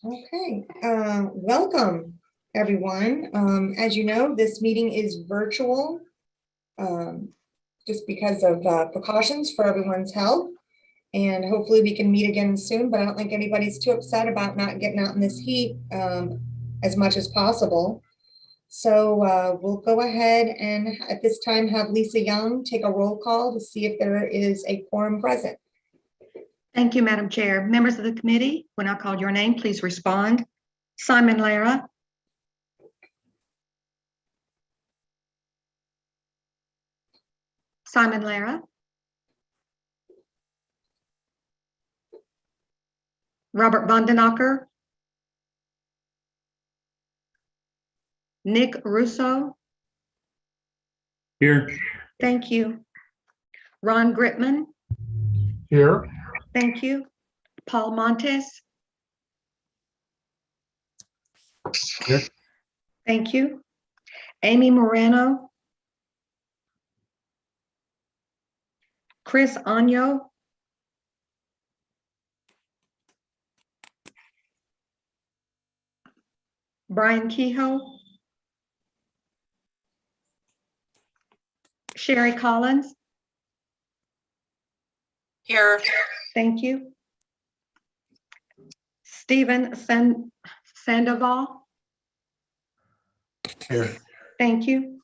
Okay, welcome everyone. As you know, this meeting is virtual just because of precautions for everyone's health. And hopefully we can meet again soon, but I don't think anybody's too upset about not getting out in this heat as much as possible. So we'll go ahead and at this time have Lisa Young take a roll call to see if there is a quorum present. Thank you, Madam Chair. Members of the committee, when I call your name, please respond. Simon Lara. Simon Lara. Robert Vandenacker. Nick Russo. Here. Thank you. Ron Gritman. Here. Thank you. Paul Montes. Here. Thank you. Amy Moreno. Chris Agno. Brian Kehoe. Sherry Collins. Here. Thank you. Stephen Sandoval. Here. Thank you.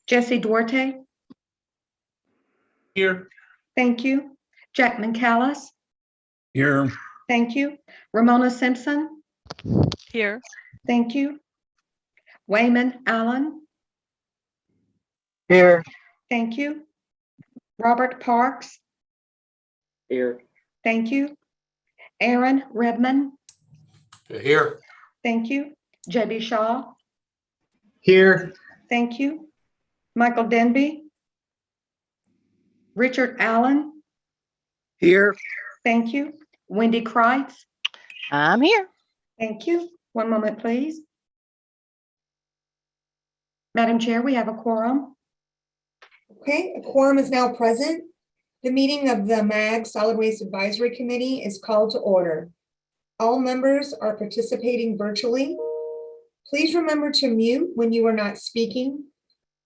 Jesse Duarte. Here. Thank you. Jack McCallis. Here. Thank you. Ramona Simpson. Here. Thank you. Wayman Allen. Here. Thank you. Robert Parks. Here. Thank you. Aaron Redman. Here. Thank you. JB Shaw. Here. Thank you. Michael Denby. Richard Allen. Here. Thank you. Wendy Kreitz. I'm here. Thank you. One moment, please. Madam Chair, we have a quorum. Okay, a quorum is now present. The meeting of the MAG Solid Waste Advisory Committee is called to order. All members are participating virtually. Please remember to mute when you are not speaking.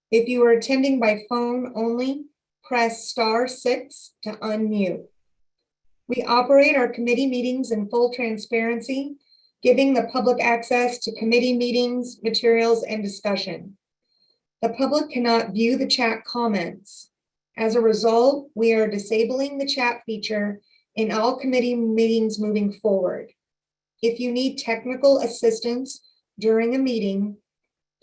If you are attending by phone only, press *6 to unmute. We operate our committee meetings in full transparency, giving the public access to committee meetings, materials, and discussion. The public cannot view the chat comments. As a result, we are disabling the chat feature in all committee meetings moving forward. If you need technical assistance during a meeting,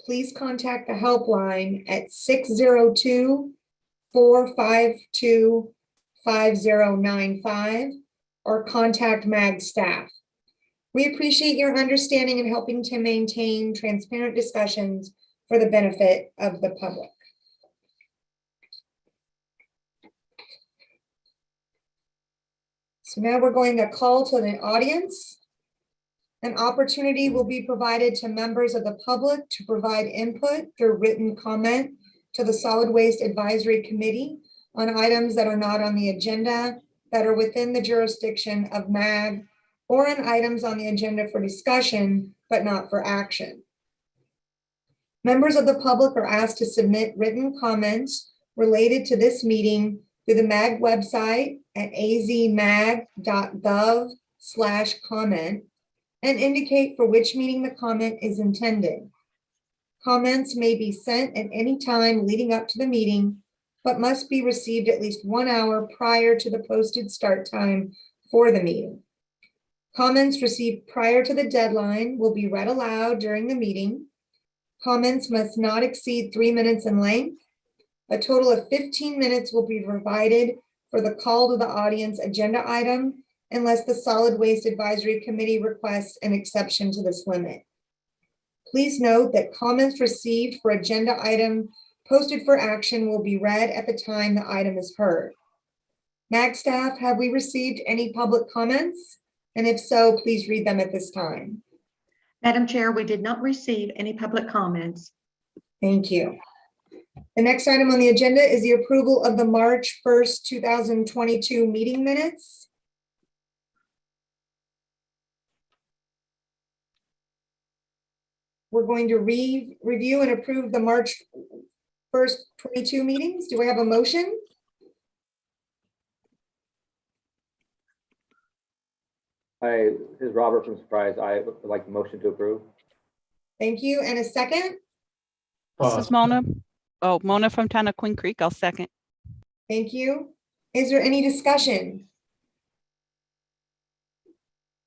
please contact the helpline at 602-452-5095 or contact MAG staff. We appreciate your understanding and helping to maintain transparent discussions for the benefit of the public. So now we're going to call to the audience. An opportunity will be provided to members of the public to provide input through written comment to the Solid Waste Advisory Committee on items that are not on the agenda, that are within the jurisdiction of MAG, or on items on the agenda for discussion, but not for action. Members of the public are asked to submit written comments related to this meeting through the MAG website at azmag.gov/comment and indicate for which meeting the comment is intended. Comments may be sent at any time leading up to the meeting, but must be received at least 1 hour prior to the posted start time for the meeting. Comments received prior to the deadline will be read aloud during the meeting. Comments must not exceed 3 minutes in length. A total of 15 minutes will be provided for the call to the audience agenda item unless the Solid Waste Advisory Committee requests an exception to this limit. Please note that comments received for agenda item posted for action will be read at the time the item is heard. MAG staff, have we received any public comments? And if so, please read them at this time. Madam Chair, we did not receive any public comments. Thank you. The next item on the agenda is the approval of the March 1st, 2022 meeting minutes. we're going to review and approve the March 1st, 22 meetings. Do I have a motion? This is Robert from Surprise. I would like the motion to approve. Thank you. And a second? This is Mona. Oh, Mona from Town of Queen Creek. I'll second. Thank you. Is there any discussion?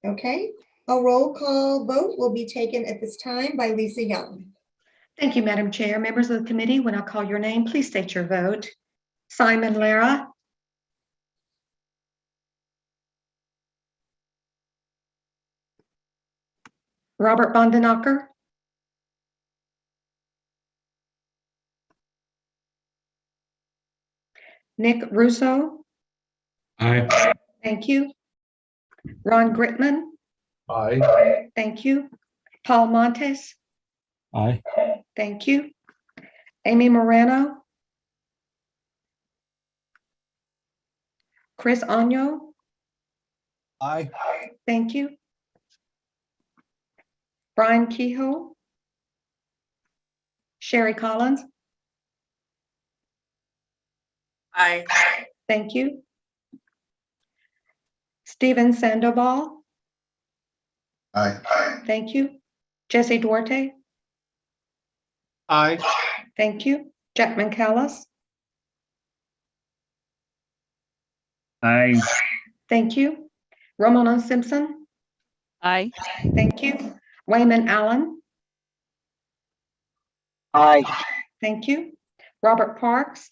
Okay, a roll call vote will be taken at this time by Lisa Young. Thank you, Madam Chair. Members of the committee, when I call your name, please state your vote. Simon Lara. Robert Bondenacker. Nick Russo. Aye. Thank you. Ron Gritman. Aye. Thank you. Paul Montes. Aye. Thank you. Amy Morano. Chris Año. Aye. Thank you. Brian Kehoe. Sherry Collins. Aye. Thank you. Stephen Sandoval. Aye. Thank you. Jesse Duarte. Aye. Thank you. Jack Callis. Aye. Thank you. Ramona Simpson. Aye. Thank you. Wayman Allen. Aye. Thank you. Robert Parks.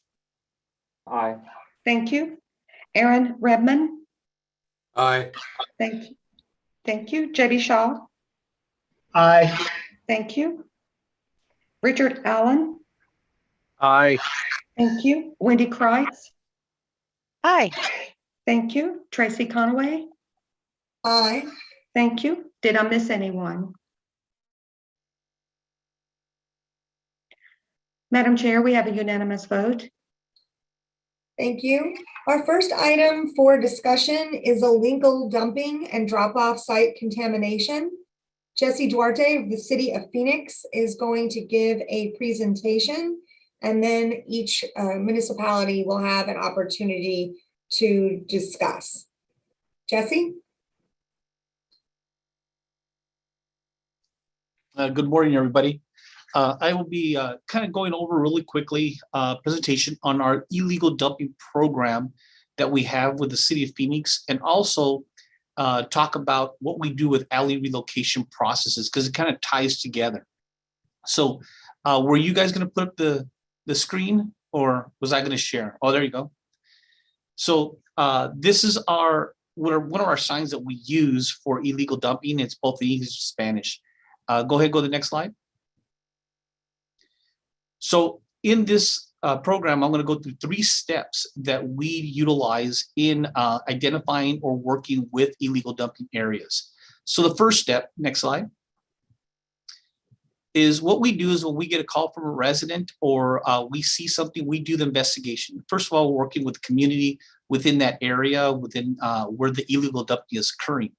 Aye. Thank you. Aaron Redman. Aye. Thank you. Thank you. JB Shaw. Aye. Thank you. Richard Allen. Aye. Thank you. Wendy Kreitz. Aye. Thank you. Tracy Conaway. Aye. Thank you. Did I miss anyone? Madam Chair, we have a unanimous vote. Thank you. Our first item for discussion is illegal dumping and drop-off site contamination. Jesse Duarte of the City of Phoenix is going to give a presentation, and then each municipality will have an opportunity to discuss. Jesse? Good morning, everybody. I will be kind of going over really quickly presentation on our illegal dumping program that we have with the City of Phoenix, and also talk about what we do with alley relocation processes, because it kind of ties together. So were you guys going to put up the screen, or was I going to share? Oh, there you go. So this is one of our signs that we use for illegal dumping. It's both in English and Spanish. Go ahead, go to the next slide. So in this program, I'm going to go through 3 steps that we utilize in identifying or working with illegal dumping areas. So the first step, next slide, is what we do is when we get a call from a resident or we see something, we do the investigation. First of all, we're working with the community within that area, within where the illegal dumping is occurring.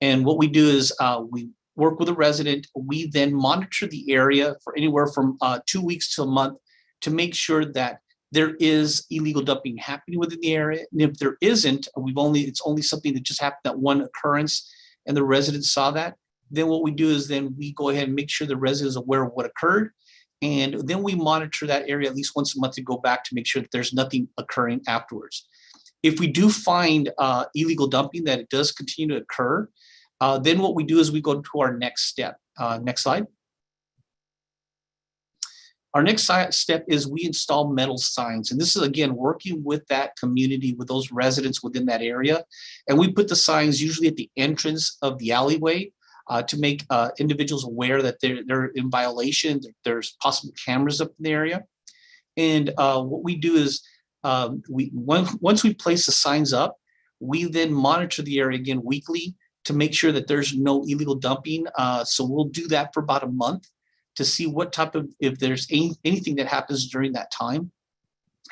And what we do is we work with a resident. We then monitor the area for anywhere from 2 weeks to a month to make sure that there is illegal dumping happening within the area. And if there isn't, it's only something that just happened, that one occurrence, and the residents saw that, then what we do is then we go ahead and make sure the resident is aware of what occurred. And then we monitor that area at least once a month to go back to make sure that there's nothing occurring afterwards. If we do find illegal dumping, that it does continue to occur, then what we do is we go to our next step. Next slide. Our next step is we install metal signs. And this is, again, working with that community, with those residents within that area. And we put the signs usually at the entrance of the alleyway to make individuals aware that they're in violation, that there's possible cameras up in the area. And what we do is once we place the signs up, we then monitor the area again weekly to make sure that there's no illegal dumping. So we'll do that for about a month to see what type of, if there's anything that happens during that time.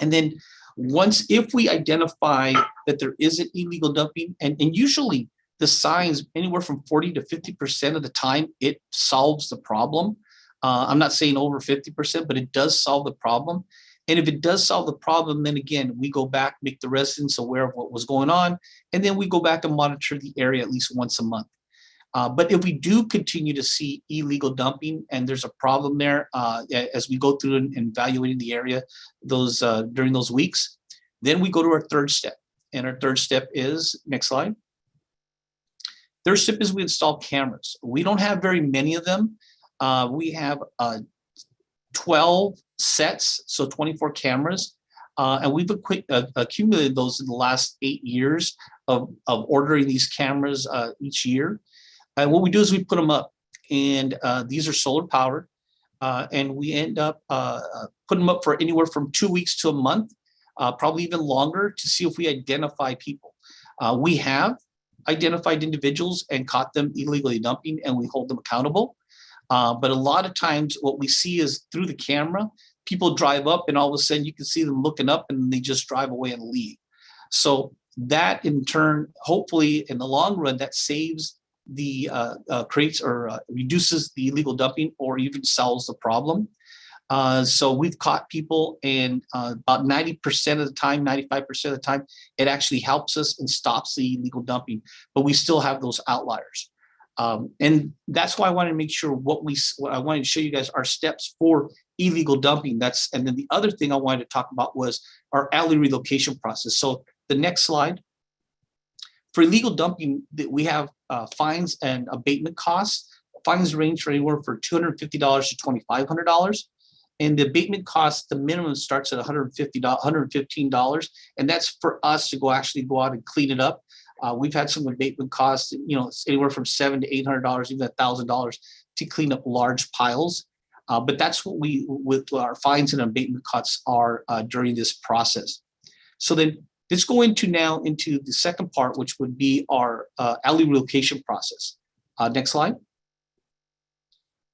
And then if we identify that there isn't illegal dumping, and usually the signs, anywhere from 40 to 50% of the time, it solves the problem. I'm not saying over 50%, but it does solve the problem. And if it does solve the problem, then again, we go back, make the residents aware of what was going on, and then we go back and monitor the area at least once a month. But if we do continue to see illegal dumping and there's a problem there as we go through and evaluating the area during those weeks, then we go to our third step. And our third step is, next slide. Third step is we install cameras. We don't have very many of them. We have 12 sets, so 24 cameras. And we've accumulated those in the last 8 years of ordering these cameras each year. And what we do is we put them up, and these are solar powered, and we end up putting them up for anywhere from 2 weeks to a month, probably even longer, to see if we identify people. We have identified individuals and caught them illegally dumping, and we hold them accountable. But a lot of times what we see is through the camera, people drive up and all of a sudden you can see them looking up and they just drive away and leave. So that in turn, hopefully in the long run, that saves the creates or reduces the illegal dumping or even solves the problem. So we've caught people, and about 90% of the time, 95% of the time, it actually helps us and stops the illegal dumping, but we still have those outliers. And that's why I wanted to make sure what I wanted to show you guys are steps for illegal dumping. And then the other thing I wanted to talk about was our alley relocation process. So the next slide. For illegal dumping, we have fines and abatement costs. Fines range from anywhere from $250 to $2,500. And the abatement cost, the minimum starts at $115. And that's for us to actually go out and clean it up. We've had some abatement costs, it's anywhere from $700 to $800, even $1,000 to clean up large piles. But that's what with our fines and abatement costs are during this process. So then let's go into the second part, which would be our alley relocation process. Next slide.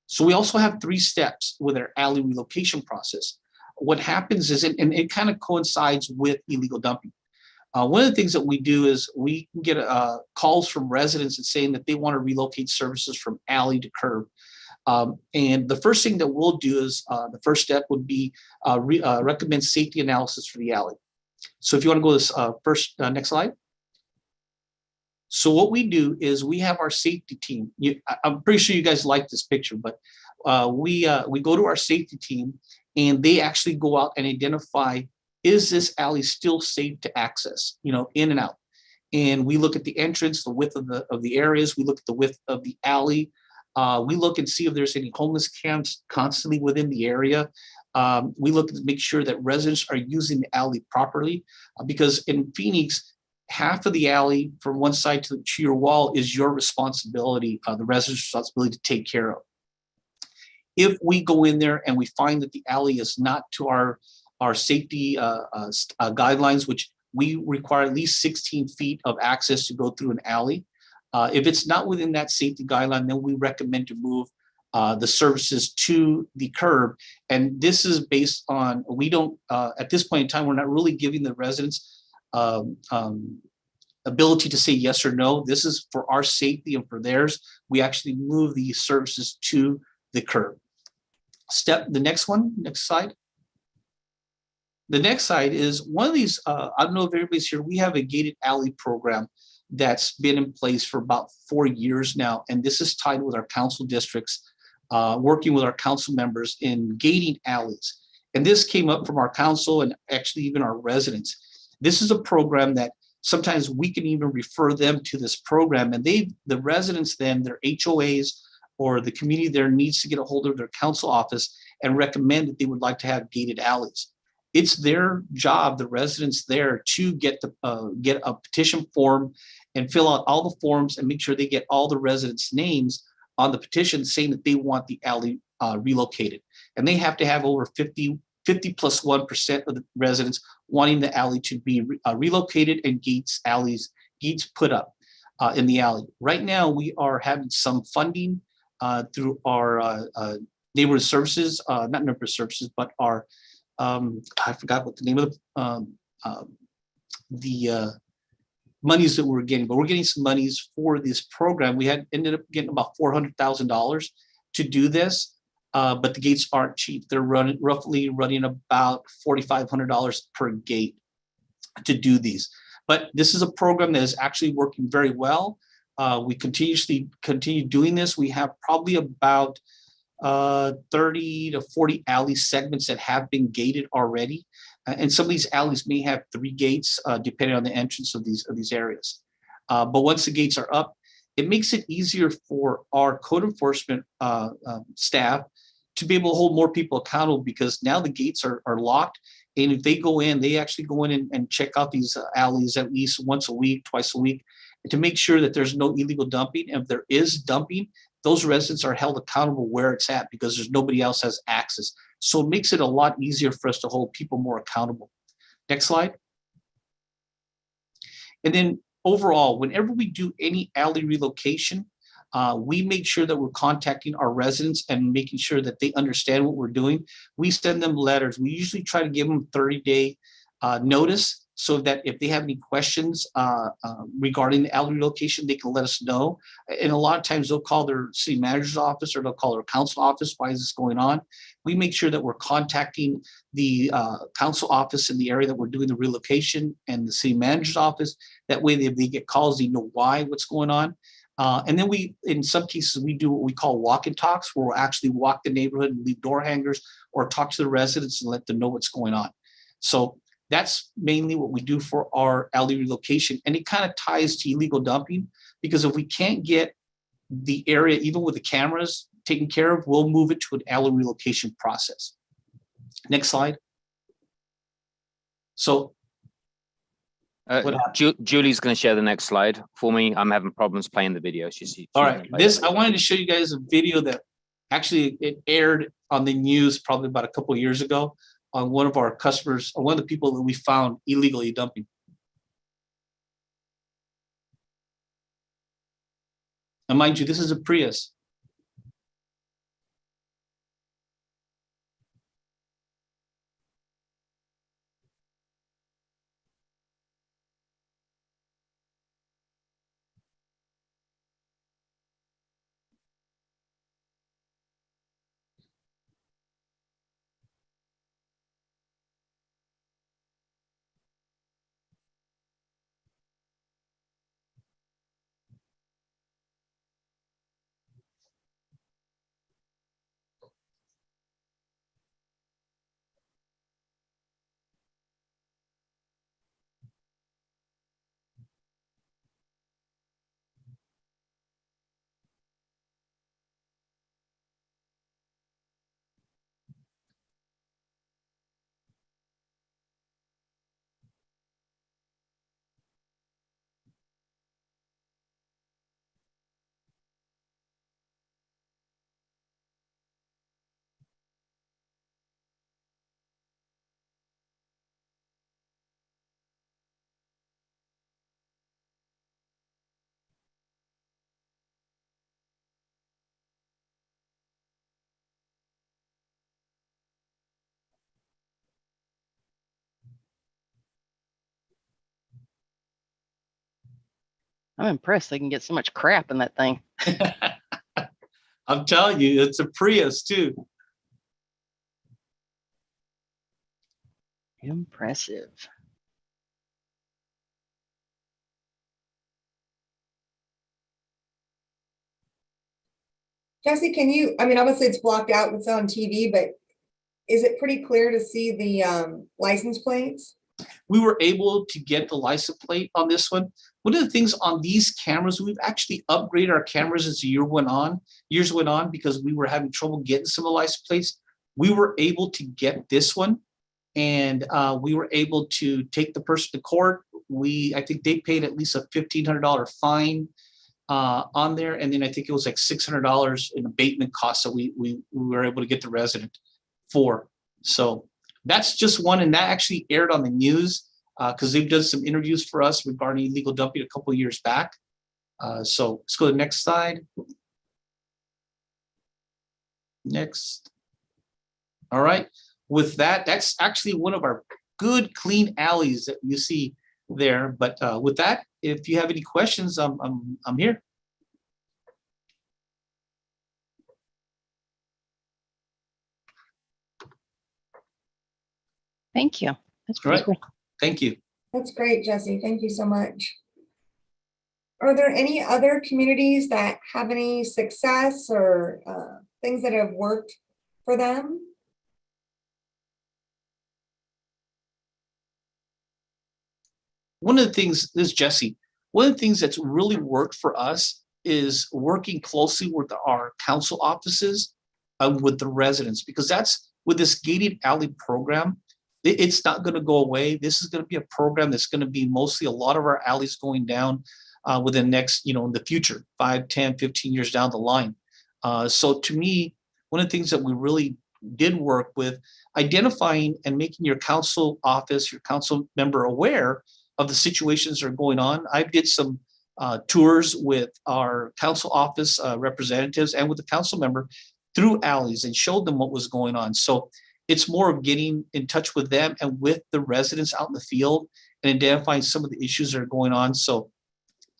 So we also have 3 steps with our alley relocation process. What happens is, and it kind of coincides with illegal dumping. One of the things that we do is we get calls from residents and saying that they want to relocate services from alley to curb. And the first thing that we'll do is the first step would be recommend safety analysis for the alley. So if you want to go to this next slide. So what we do is we have our safety team. I'm pretty sure you guys like this picture, but we go to our safety team, and they actually go out and identify, is this alley still safe to access, in and out? And we look at the entrance, the width of the areas. We look at the width of the alley. We look and see if there's any homeless camps constantly within the area. We look to make sure that residents are using the alley properly, because in Phoenix, half of the alley from one side to your wall is your responsibility, the resident's responsibility to take care of. If we go in there and we find that the alley is not to our safety guidelines, which we require at least 16 feet of access to go through an alley. If it's not within that safety guideline, then we recommend to move the services to the curb. And this is based on, we don't, at this point in time, we're not really giving the residents ability to say yes or no. This is for our safety and for theirs. We actually move the services to the curb. The next slide. The next slide is one of these, I don't know if everybody's here, we have a gated alley program that's been in place for about 4 years now. And this is tied with our council districts, working with our council members in gating alleys. And this came up from our council and actually even our residents. This is a program that sometimes we can even refer them to this program, and the residents then, their HOAs or the community there needs to get a hold of their council office and recommend that they would like to have gated alleys. It's their job, the residents there, to get a petition form and fill out all the forms and make sure they get all the residents' names on the petition saying that they want the alley relocated. And they have to have over 50 plus 1% of the residents wanting the alley to be relocated and gates put up in the alley. Right now, we are having some funding through our neighborhood services, not neighborhood services, but our, I forgot what the name of the monies that we're getting, but we're getting some monies for this program. We ended up getting about $400,000 to do this. but the gates aren't cheap. They're roughly running about $4,500 per gate to do these. But this is a program that is actually working very well. We continue doing this. We have probably about 30 to 40 alley segments that have been gated already. And some of these alleys may have 3 gates, depending on the entrance of these areas. But once the gates are up, it makes it easier for our code enforcement staff to be able to hold more people accountable, because now the gates are locked. And if they go in, they actually go in and check out these alleys at least once a week, twice a week, to make sure that there's no illegal dumping. And if there is dumping, those residents are held accountable where it's at, because there's nobody else has access. So it makes it a lot easier for us to hold people more accountable. Next slide. And then overall, whenever we do any alley relocation, we make sure that we're contacting our residents and making sure that they understand what we're doing. We send them letters. We usually try to give them 30-day notice, so that if they have any questions regarding the alley relocation, they can let us know. And a lot of times they'll call their city manager's office, or they'll call their council office. Why is this going on? We make sure that we're contacting the council office in the area that we're doing the relocation, and the city manager's office. That way, if they get calls, they know what's going on. And then in some cases, we do what we call walk and talks, where we'll actually walk the neighborhood and leave door hangers, or talk to the residents and let them know what's going on. So that's mainly what we do for our alley relocation. And it kind of ties to illegal dumping, because if we can't get the area, even with the cameras, taken care of, we'll move it to an alley relocation process. Next slide. So Julie's going to share the next slide for me. I'm having problems playing the video. All right, I wanted to show you guys a video that actually it aired on the news probably about a couple of years ago, on one of our customers, or one of the people that we found illegally dumping. And mind you, this is a Prius. I'm impressed they can get so much crap in that thing. I'm telling you, it's a Prius too. Impressive. Jesse, can you, I mean, obviously it's blocked out, it's on TV, but is it pretty clear to see the license plates? We were able to get the license plate on this one. One of the things on these cameras, we've actually upgraded our cameras as the years went on, because we were having trouble getting some of the license plates. We were able to get this one, and we were able to take the person to court. I think they paid at least a $1,500 fine on there, and then I think it was like $600 in abatement costs that we were able to get the resident for. So that's just one, and that actually aired on the news because they've done some interviews for us regarding illegal dumping a couple of years back. So let's go to the next slide. Next. All right. With that, that's actually one of our good, clean alleys that you see there. But with that, if you have any questions, I'm here. Thank you. That's All pretty right. cool. Thank you. That's great, Jesse. Thank you so much. Are there any other communities that have any success or things that have worked for them? One of the things, this is Jesse, one of the things that's really worked for us is working closely with our council offices with the residents, because that's with this gated alley program, it's not going to go away. This is going to be a program that's going to be mostly a lot of our alleys going down within the next, in the future, 5, 10, 15 years down the line. So to me, one of the things that we really did work with identifying and making your council office, your council member aware of the situations that are going on. I did some tours with our council office representatives and with the council member through alleys and showed them what was going on. So it's more of getting in touch with them and with the residents out in the field and identifying some of the issues that are going on. So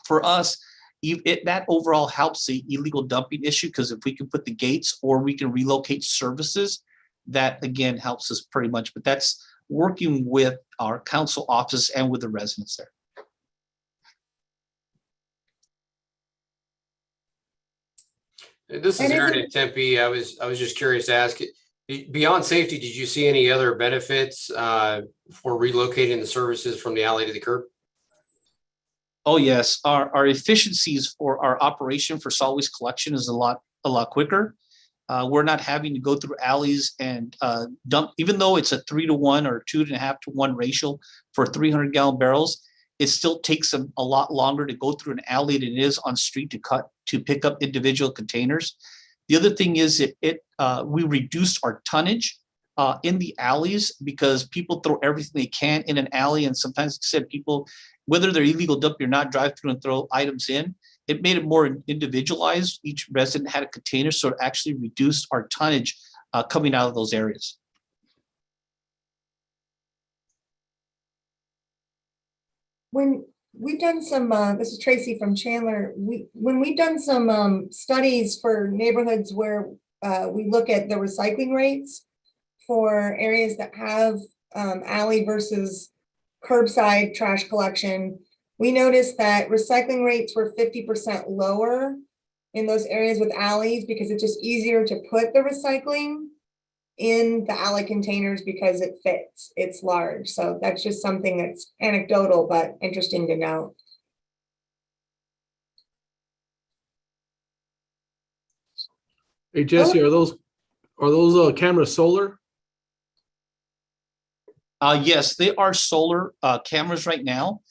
for us, that overall helps the illegal dumping issue, because if we can put the gates or we can relocate services, that again helps us pretty much. But that's working with our council office and with the residents there. This is Aaron at Tempe. I was just curious to ask, beyond safety, did you see any other benefits for relocating the services from the alley to the curb? Oh yes, our efficiencies for our operation for solid waste collection is a lot quicker. We're not having to go through alleys and dump, even though it's a 3-to-1 or 2.5-to-1 ratio for 300-gallon barrels. It still takes them a lot longer to go through an alley than it is on street to pick up individual containers. The other thing is we reduced our tonnage in the alleys, because people throw everything they can in an alley, and sometimes said people, whether they're illegal dumping or not, drive through and throw items in. It made it more individualized. Each resident had a container, so it actually reduced our tonnage coming out of those areas. When we've done some, this is Tracy from Chandler. When we've done some studies for neighborhoods where we look at the recycling rates for areas that have alley versus curbside trash collection, we noticed that recycling rates were 50% lower in those areas with alleys, because it's just easier to put the recycling in the alley containers because it fits, it's large. So that's just something that's anecdotal, but interesting to know. Hey Jesse, are those cameras solar? Yes, they are solar cameras right now.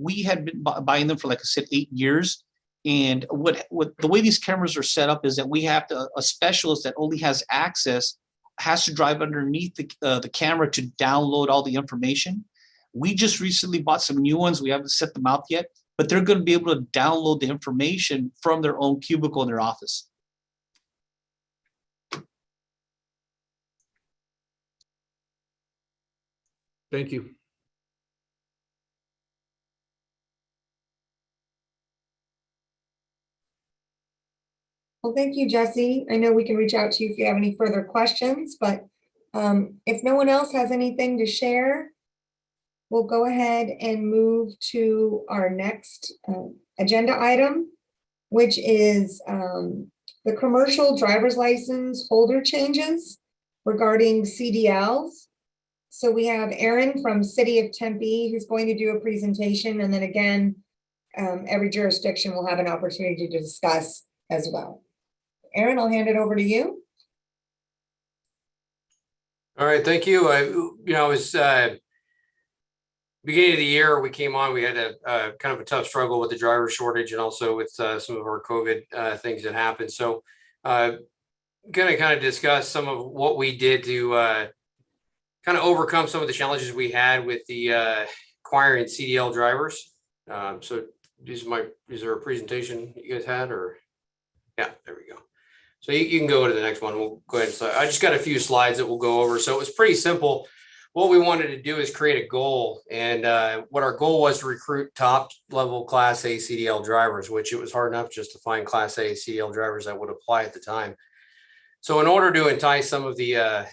We had been buying them for, like I said, 8 years. And what the way these cameras are set up is that we have a specialist that only has access, has to drive underneath the camera to download all the information. We just recently bought some new ones. We haven't set them out yet, but they're going to be able to download the information from their own cubicle in their office. Thank you. Well, thank you, Jesse. I know we can reach out to you if you have any further questions, but if no one else has anything to share, we'll go ahead and move to our next agenda item, which is the commercial driver's license holder changes regarding CDLs. So we have Aaron from City of Tempe who's going to do a presentation, and then again, every jurisdiction will have an opportunity to discuss as well. Aaron, I'll hand it over to you. All right, thank you. It was beginning of the year we came on, we had a kind of a tough struggle with the driver shortage and also with some of our COVID things that happened. So gonna kind of discuss some of what we did to kind of overcome some of the challenges we had with the acquiring CDL drivers. So is there a presentation you guys had, or? Yeah, there we go. So you can go to the next one. We'll go ahead. So I just got a few slides that we'll go over. So it was pretty simple. What we wanted to do is create a goal. And what our goal was to recruit top level Class A CDL drivers, which it was hard enough just to find Class A CDL drivers that would apply at the time. So in order to entice some of the,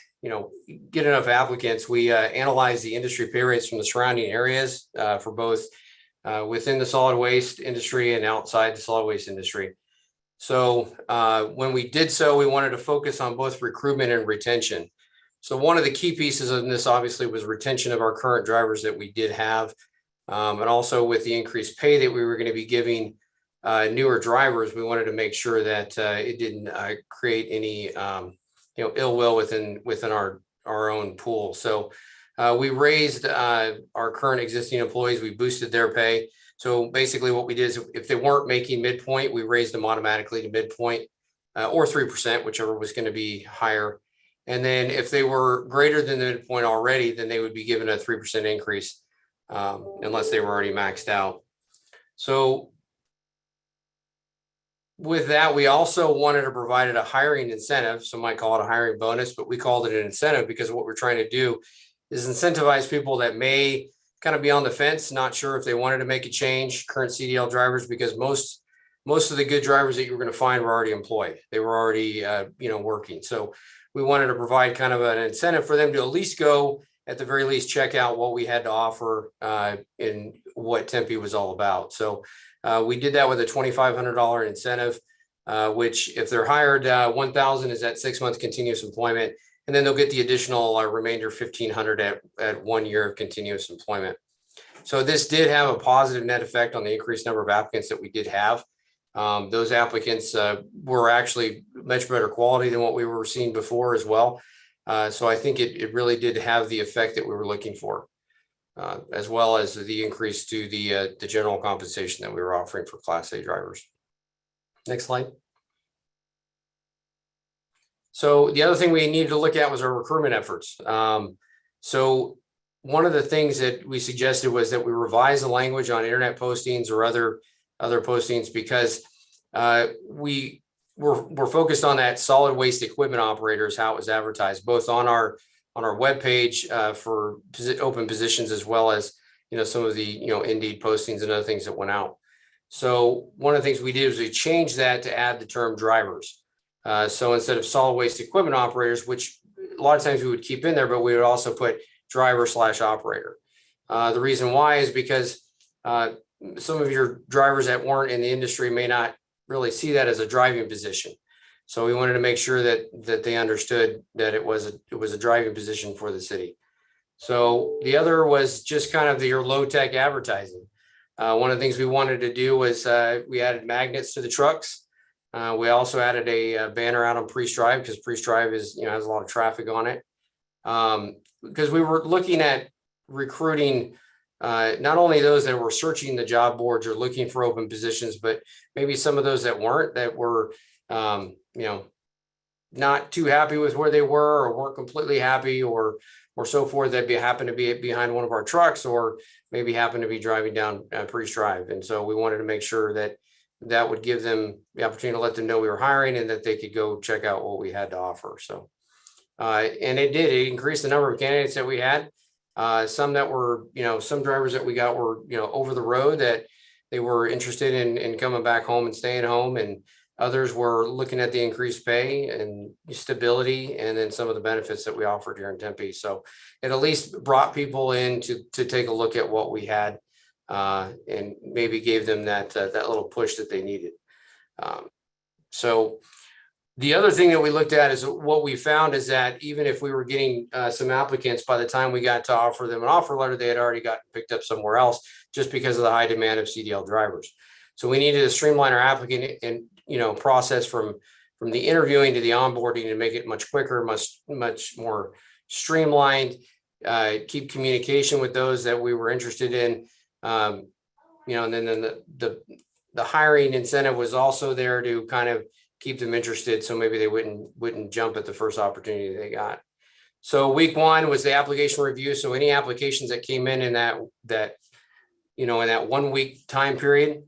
get enough applicants, we analyzed the industry pay rates from the surrounding areas for both within the solid waste industry and outside the solid waste industry. So when we did so, we wanted to focus on both recruitment and retention. So one of the key pieces of this obviously was retention of our current drivers that we did have. And also with the increased pay that we were going to be giving newer drivers, we wanted to make sure that it didn't create any ill will within our own pool. So we raised our current existing employees, we boosted their pay. So basically what we did is if they weren't making midpoint, we raised them automatically to midpoint or 3%, whichever was going to be higher. And then if they were greater than the midpoint already, then they would be given a 3% increase unless they were already maxed out. So with that, we also wanted to provide a hiring incentive. Some might call it a hiring bonus, but we called it an incentive because what we're trying to do is incentivize people that may kind of be on the fence, not sure if they wanted to make a change, current CDL drivers, because most of the good drivers that you were going to find were already employed. They were already, working. So we wanted to provide kind of an incentive for them to at least go, at the very least, check out what we had to offer and what Tempe was all about. So we did that with a $2,500 incentive, which if they're hired, $1,000 is at 6 months continuous employment. And then they'll get the additional remainder $1,500 at 1 year of continuous employment. So this did have a positive net effect on the increased number of applicants that we did have. Those applicants were actually much better quality than what we were seeing before as well. So I think it really did have the effect that we were looking for, as well as the increase to the general compensation that we were offering for Class A drivers. Next slide. So the other thing we needed to look at was our recruitment efforts. So one of the things that we suggested was that we revise the language on internet postings or other postings because we're focused on that solid waste equipment operators, how it was advertised, both on our webpage for open positions, as well as some of the Indeed postings and other things that went out. So one of the things we did was we changed that to add the term drivers. So instead of solid waste equipment operators, which a lot of times we would keep in there, but we would also put driver/operator. The reason why is because some of your drivers that weren't in the industry may not really see that as a driving position. So we wanted to make sure that they understood that it was a driving position for the city. So the other was just kind of your low tech advertising. One of the things we wanted to do was we added magnets to the trucks. We also added a banner out on Priest Drive because Priest Drive has a lot of traffic on it. Because we were looking at recruiting not only those that were searching the job boards or looking for open positions, but maybe some of those that weren't, that were not too happy with where they were or weren't completely happy or so forth, that happen to be behind one of our trucks or maybe happen to be driving down Priest Drive. And so we wanted to make sure that would give them the opportunity to let them know we were hiring and that they could go check out what we had to offer. So, and it increased the number of candidates that we had. Some that were, some drivers that we got were, over the road that they were interested in coming back home and staying home. And others were looking at the increased pay and stability and then some of the benefits that we offered here in Tempe. So it at least brought people in to take a look at what we had and maybe gave them that little push that they needed. So the other thing that we looked at is what we found is that even if we were getting some applicants, by the time we got to offer them an offer letter, they had already gotten picked up somewhere else just because of the high demand of CDL drivers. So we needed to streamline our applicant and process from the interviewing to the onboarding and make it much quicker, much more streamlined. Keep communication with those that we were interested in. And then the hiring incentive was also there to kind of keep them interested, so maybe they wouldn't jump at the first opportunity they got. So week one was the application review. So any applications that came in that in that 1 week time period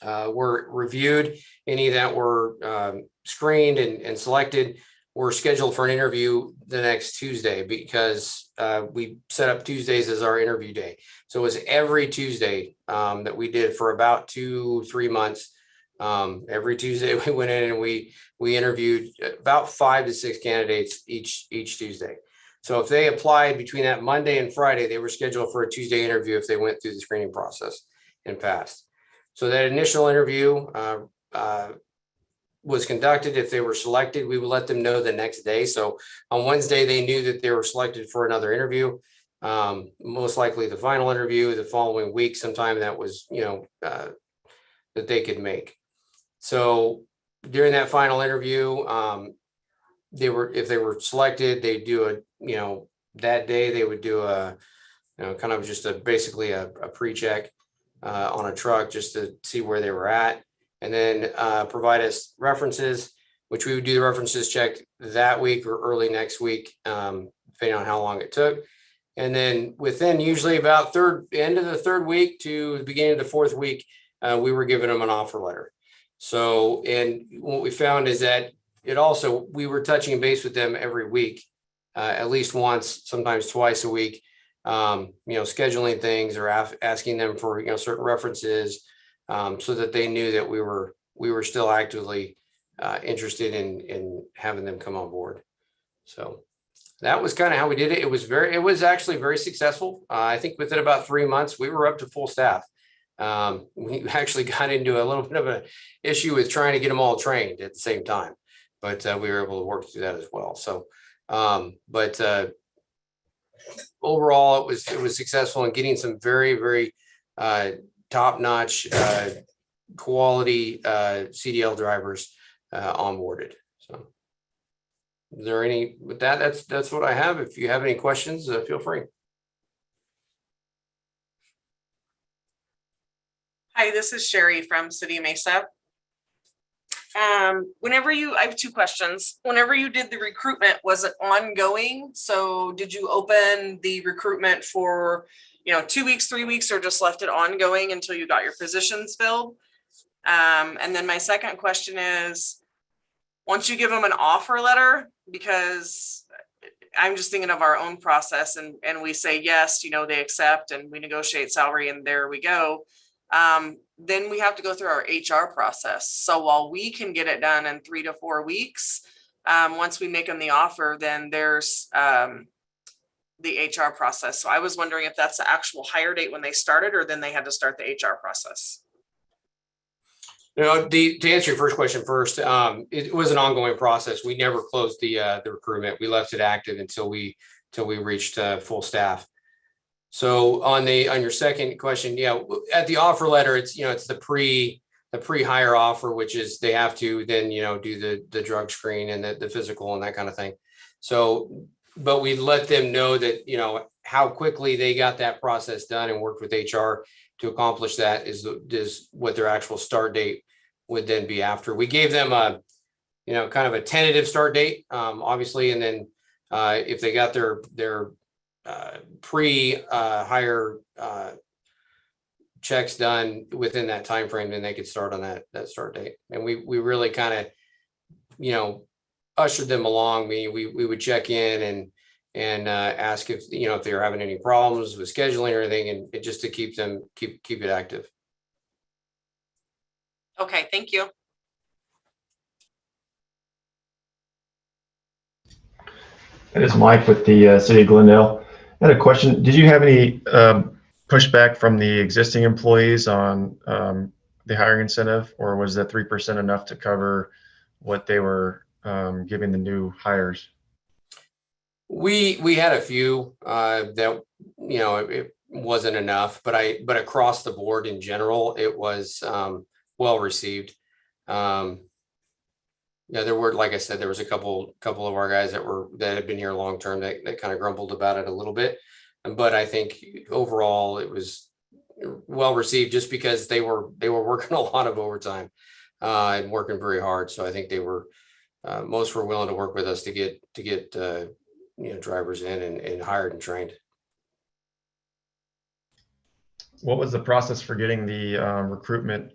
were reviewed. Any that were screened and selected were scheduled for an interview the next Tuesday because we set up Tuesdays as our interview day. So it was every Tuesday that we did for about 2-3 months. Every Tuesday we went in and we interviewed about 5 to 6 candidates each Tuesday. So if they applied between that Monday and Friday, they were scheduled for a Tuesday interview if they went through the screening process and passed. So that initial interview was conducted. If they were selected, we would let them know the next day. So on Wednesday, they knew that they were selected for another interview. Most likely the final interview the following week, sometime that was, that they could make. So during that final interview, if they were selected, they do that day they would do a, kind of just basically a pre-check on a truck just to see where they were at, and then provide us references, which we would do the references check that week or early next week, depending on how long it took. And then within usually about end of the third week to the beginning of the fourth week, we were giving them an offer letter. So, and what we found is that we were touching base with them every week, at least once, sometimes twice a week, scheduling things or asking them for, certain references, so that they knew that we were still actively interested in having them come on board. So that was kind of how we did it. It was actually very successful. I think within about 3 months, we were up to full staff. We actually got into a little bit of an issue with trying to get them all trained at the same time, but we were able to work through that as well. So, overall, it was successful in getting some very, very top-notch quality CDL drivers onboarded. So, is there any with that? That's what I have. If you have any questions, feel free. Hi, this is Sherry from City of Mesa. I have 2 questions. Whenever you did the recruitment, was it ongoing? So did you open the recruitment for, 2 weeks, 3 weeks, or just left it ongoing until you got your positions filled? And then my second question is, once you give them an offer letter, because I'm just thinking of our own process and we say, yes, they accept and we negotiate salary and there we go. Then we have to go through our HR process. So while we can get it done in 3 to 4 weeks, once we make them the offer, then there's the HR process. So I was wondering if that's the actual hire date when they started, or then they had to start the HR process. To answer your first question first, it was an ongoing process. We never closed the recruitment. We left it active until we reached full staff. So on your second question, at the offer letter, it's the pre-hire offer, which is they have to then do the drug screen and the physical and that kind of thing. So, but we let them know that how quickly they got that process done and worked with HR to accomplish that is what their actual start date would then be after. We gave them a kind of a tentative start date, obviously, and then if they got their pre-hire checks done within that time frame, then they could start on that start date. And we really kind of ushered them along. We would check in and ask if if they were having any problems with scheduling or anything, and just to keep it active. Okay, thank you. It is Mike with the City of Glendale. I had a question. Did you have any pushback from the existing employees on the hiring incentive, or was the 3% enough to cover what they were giving the new hires? We had a few that it wasn't enough, but across the board in general, it was well received. There were, like I said, there was a couple of our guys that had been here long term that kind of grumbled about it a little bit, but I think overall it was well received just because they were working a lot of overtime and working very hard. So I think they were most were willing to work with us to get drivers in and hired and trained. What was the process for getting the recruitment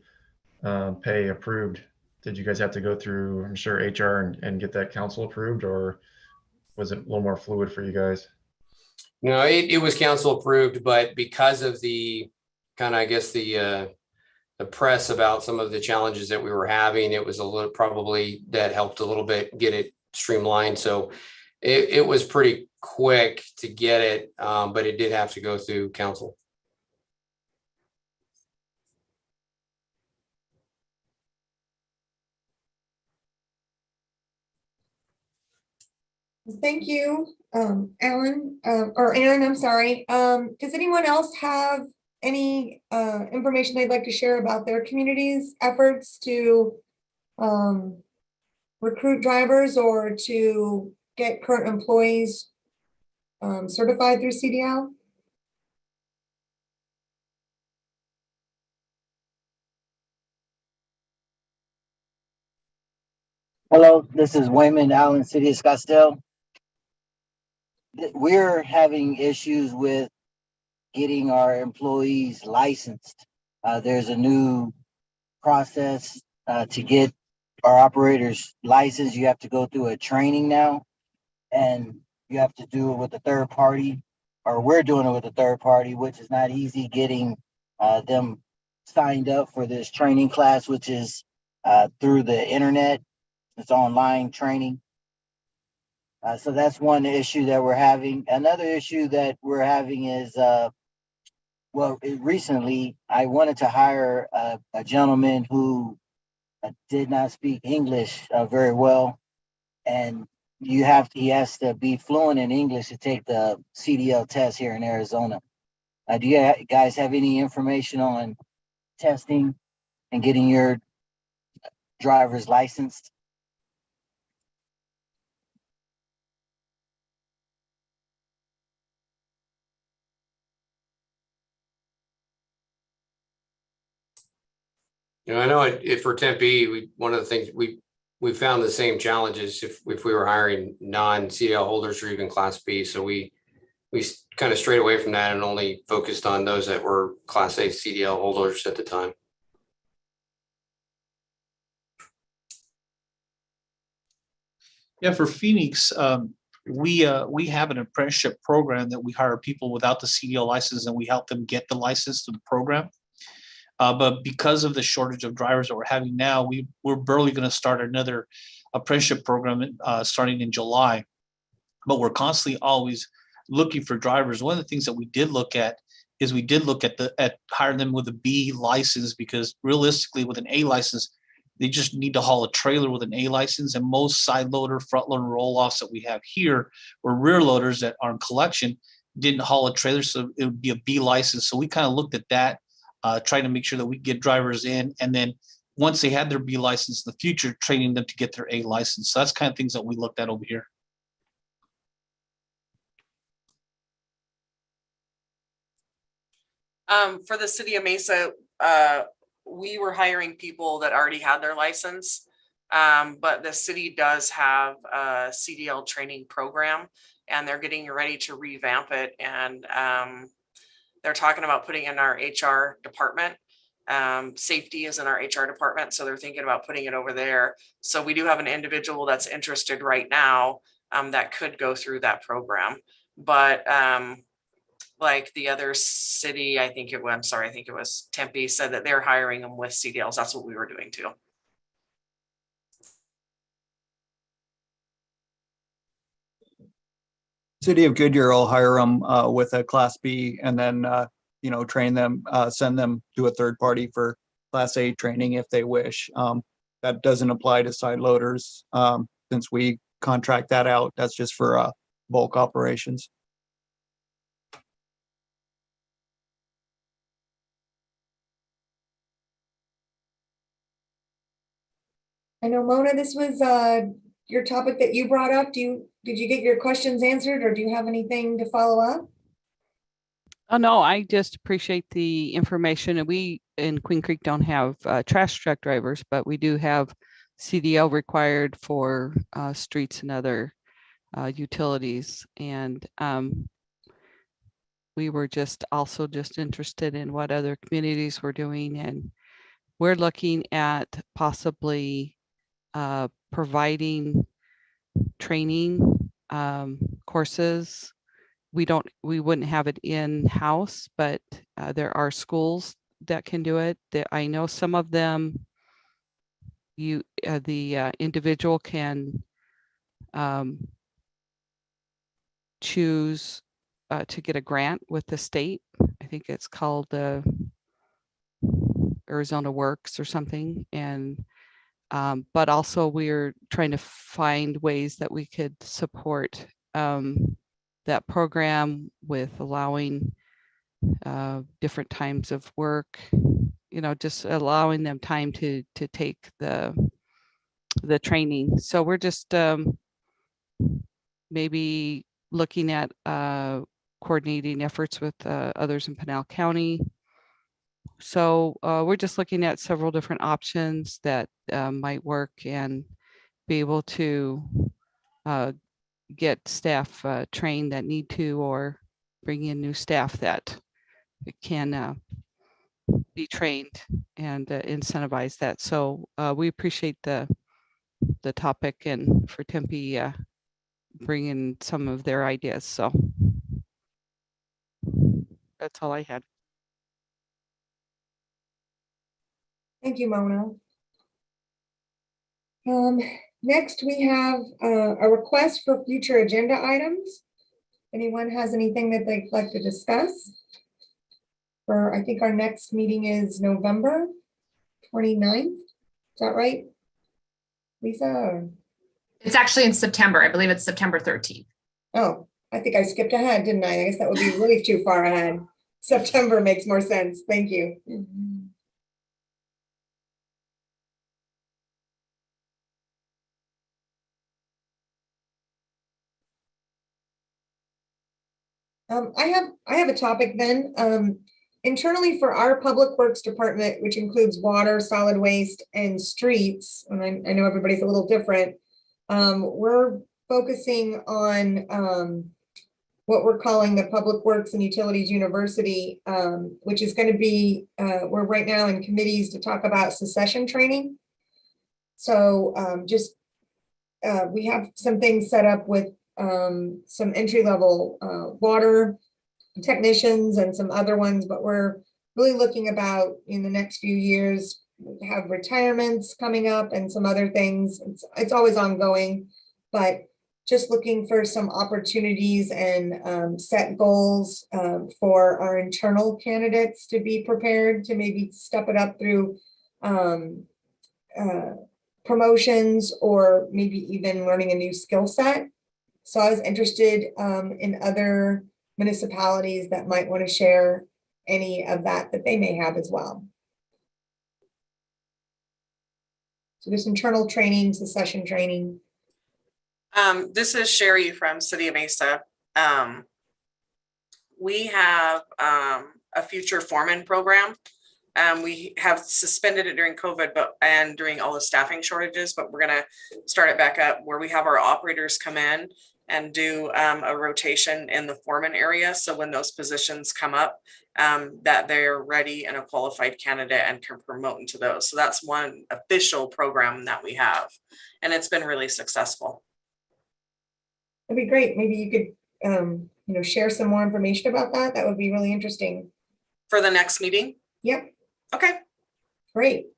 pay approved? Did you guys have to go through, I'm sure, HR and get that council approved, or was it a little more fluid for you guys? No, it was council approved, but because of the kind of, I guess, the the press about some of the challenges that we were having. It was a little, probably that helped a little bit get it streamlined. So it was pretty quick to get it, but it did have to go through council. Thank you, Alan, or Aaron, I'm sorry. Does anyone else have any information they'd like to share about their community's efforts to recruit drivers or to get current employees certified through CDL? Hello, this is Wayman Allen, City of Scottsdale. We're having issues with getting our employees licensed. There's a new process to get our operators licensed. You have to go through a training now, and you have to do it with a third party, or we're doing it with a third party, which is not easy getting them signed up for this training class, which is through the internet. It's online training. So that's one issue that we're having. Another issue that we're having is, recently I wanted to hire a gentleman who did not speak English very well. And he has to be fluent in English to take the CDL test here in Arizona. Do you guys have any information on testing and getting your drivers licensed? I know if for Tempe, one of the things we found the same challenges if we were hiring non-CDL holders or even Class B. So we kind of strayed away from that and only focused on those that were Class A CDL holders at the time. Yeah, for Phoenix, we have an apprenticeship program that we hire people without the CDL license and we help them get the license to the program. But because of the shortage of drivers that we're having now, we're barely going to start another apprenticeship program starting in July. But we're constantly always looking for drivers. One of the things that we did look at is at hiring them with a B license, because realistically with an A license, they just need to haul a trailer with an A license, and most side loader, front loader roll-offs that we have here or rear loaders that are in collection didn't haul a trailer, so it would be a B license. So we kind of looked at that, trying to make sure that we get drivers in, and then once they had their B license in the future, training them to get their A license. So that's kind of things that we looked at over here. For the city of Mesa, we were hiring people that already had their license, but the city does have a CDL training program, and they're getting ready to revamp it. And they're talking about putting in our HR department. Safety is in our HR department, so they're thinking about putting it over there. So we do have an individual that's interested right now that could go through that program. But like the other city, I think it was Tempe, said that they're hiring them with CDLs. That's what we were doing too. City of Goodyear will hire them with a Class B, and then train them, send them to a third party for Class A training if they wish. That doesn't apply to side loaders since we contract that out. That's just for bulk operations. I know, Mona, this was your topic that you brought up. Did you get your questions answered, or do you have anything to follow up? Oh, no, I just appreciate the information. And we in Queen Creek don't have trash truck drivers, but we do have CDL required for streets and other utilities. And we were just interested in what other communities were doing. And we're looking at possibly providing training courses. We wouldn't have it in-house, but there are schools that can do it. I know some of them, the individual can choose to get a grant with the state. I think it's called the Arizona Works or something. And but also we're trying to find ways that we could support that program with allowing different times of work, just allowing them time to take the training. So we're just maybe looking at coordinating efforts with others in Pinal County. So we're just looking at several different options that might work and be able to get staff trained that need to, or bring in new staff that can be trained and incentivize that. So we appreciate the topic and for Tempe bringing some of their ideas. So that's all I had. Thank you, Mona. Next, we have a request for future agenda items. Anyone has anything that they'd like to discuss? I think our next meeting is November 29th. Is that right, Lisa? It's actually in September. I believe it's September 13th. Oh, I think I skipped ahead, didn't I? I guess that would be really too far ahead. September makes more sense. Thank you. I have a topic then. Internally for our public works department, which includes water, solid waste, and streets, and I know everybody's a little different, we're focusing on what we're calling the Public Works and Utilities University, which is going to be, we're right now in committees to talk about succession training. So we have some things set up with some entry-level water technicians and some other ones, but we're really looking about in the next few years, we have retirements coming up and some other things. It's always ongoing, but just looking for some opportunities and set goals for our internal candidates to be prepared to maybe step it up through promotions or maybe even learning a new skill set. So I was interested in other municipalities that might want to share any of that they may have as well. So there's internal training, succession training. This is Sherry from City of Mesa. We have a future foreman program. We have suspended it during COVID, and during all the staffing shortages, but we're gonna start it back up where we have our operators come in and do a rotation in the foreman area. So when those positions come up, that they're ready and a qualified candidate and can promote into those. So that's one official program that we have, and it's been really successful. That'd be great. Maybe you could, share some more information about that. That would be really interesting. For the next meeting? Yep. Okay. Great.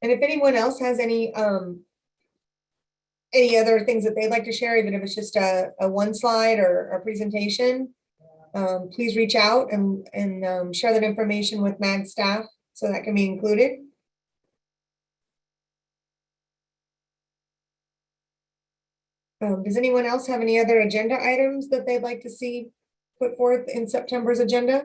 And if anyone else has any other things that they'd like to share, even if it's just a one slide or a presentation, please reach out and share that information with MAG staff so that can be included. Does anyone else have any other agenda items that they'd like to see put forth in September's agenda?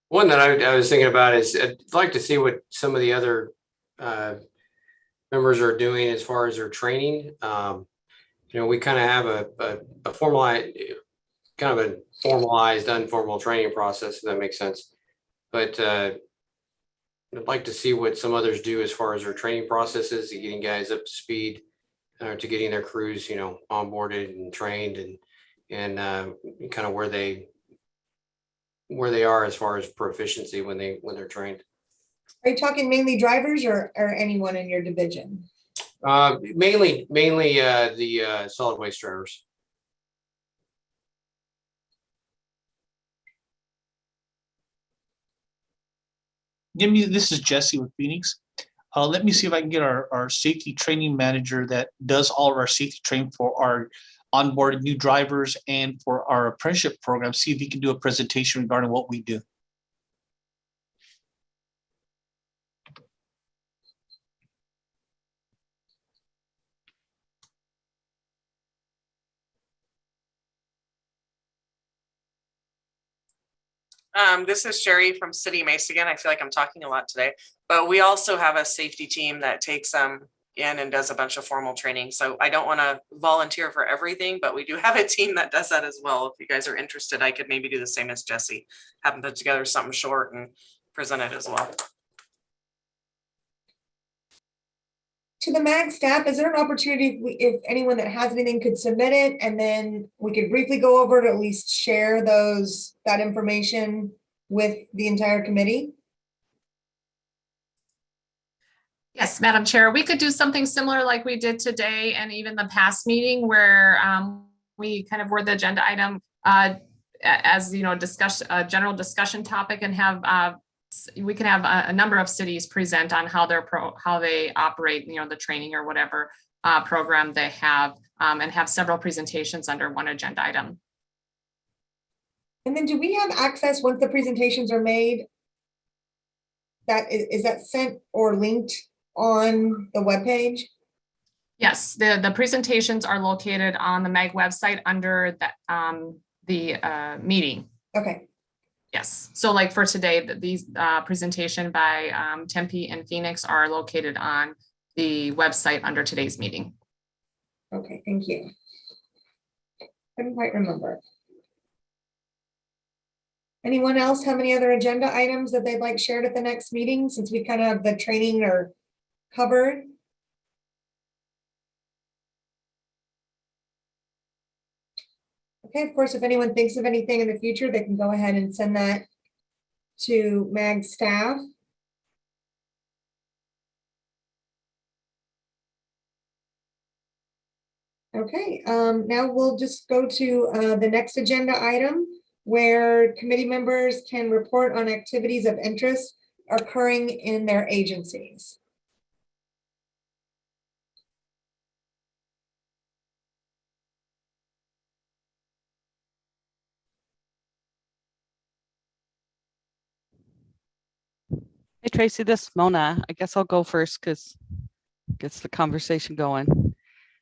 One that I was thinking about is I'd like to see what some of the other members are doing as far as their training. We kind of have a formalized, informal training process, if that makes sense. But I'd like to see what some others do as far as their training processes, to getting guys up to speed, to getting their crews, onboarded and trained, and kind of where they are as far as proficiency when they're trained. Are you talking mainly drivers or anyone in your division? Mainly the solid waste drivers. This is Jesse with Phoenix. Let me see if I can get our safety training manager that does all of our safety training for our onboarded new drivers and for our apprenticeship program, see if he can do a presentation regarding what we do. This is Sherry from City Mesa again. I feel like I'm talking a lot today, but we also have a safety team that takes them in and does a bunch of formal training. So I don't want to volunteer for everything, but we do have a team that does that as well. If you guys are interested, I could maybe do the same as Jesse, have them put together something short and present it as well. To the MAG staff, is there an opportunity if anyone that has anything could submit it, and then we could briefly go over to at least share that information with the entire committee? Yes, Madam Chair, we could do something similar like we did today and even the past meeting where we kind of word the agenda item as, you know, discuss a general discussion topic and have we can have a number of cities present on how they operate, you know, the training or whatever program they have, and have several presentations under one agenda item. And then do we have access once the presentations are made? Is that sent or linked on the webpage? Yes, the presentations are located on the MAG website under the meeting. Okay. Yes, so like for today, these presentation by Tempe and Phoenix are located on the website under today's meeting. Okay, thank you. Couldn't quite remember. Anyone else have any other agenda items that they'd like shared at the next meeting, since we kind of have the training are covered? Okay, of course, if anyone thinks of anything in the future, they can go ahead and send that to MAG staff. Okay, now we'll just go to the next agenda item where committee members can report on activities of interest occurring in their agencies. Hey Tracy, this is Mona. I guess I'll go first because it gets the conversation going.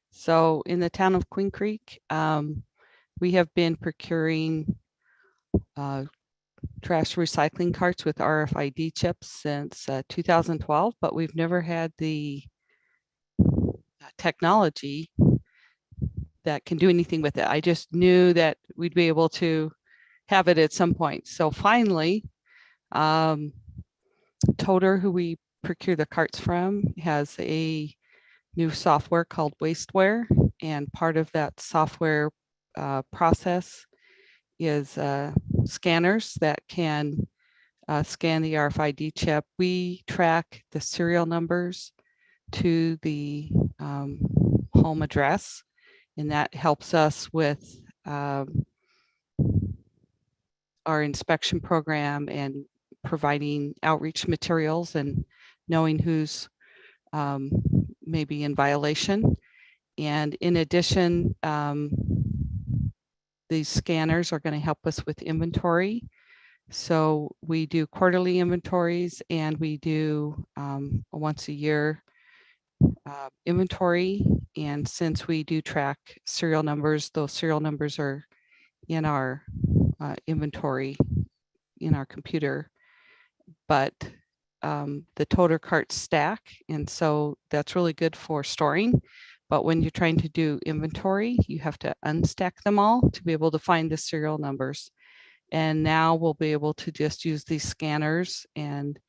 So in the town of Queen Creek, we have been procuring trash recycling carts with RFID chips since 2012, but we've never had the technology that can do anything with it. I just knew that we'd be able to have it at some point. So finally, Toter, who we procure the carts from, has a new software called Wasteware, and part of that software process is scanners that can scan the RFID chip. We track the serial numbers to the home address, and that helps us with our inspection program and providing outreach materials and knowing who's maybe in violation. And in addition, these scanners are going to help us with inventory. So we do quarterly inventories, and we do once a year inventory. And since we do track serial numbers, those serial numbers are in our inventory in our computer, but the toter carts stack, and so that's really good for storing. But when you're trying to do inventory, you have to unstack them all to be able to find the serial numbers. And now we'll be able to just use these scanners and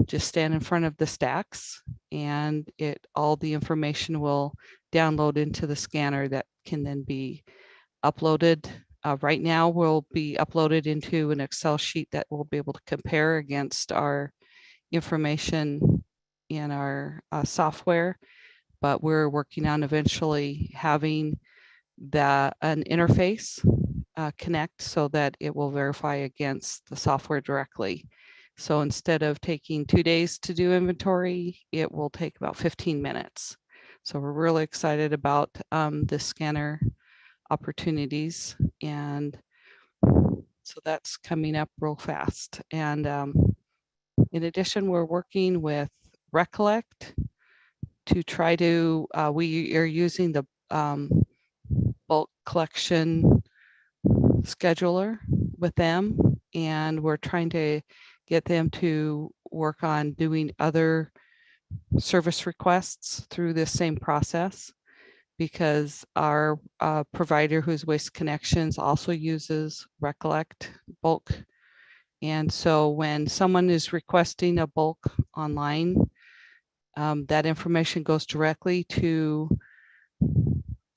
just stand in front of the stacks, and all the information will download into the scanner that can then be uploaded. Right now will be uploaded into an Excel sheet that we'll be able to compare against our information in our software. but we're working on eventually having an interface connect so that it will verify against the software directly. So instead of taking 2 days to do inventory, it will take about 15 minutes. So we're really excited about the scanner opportunities, and so that's coming up real fast. And in addition, we're working with Recollect to try to, we are using the bulk collection scheduler with them, and we're trying to get them to work on doing other service requests through this same process, because our provider, who's Waste Connections, also uses Recollect bulk. And so when someone is requesting a bulk online, that information goes directly to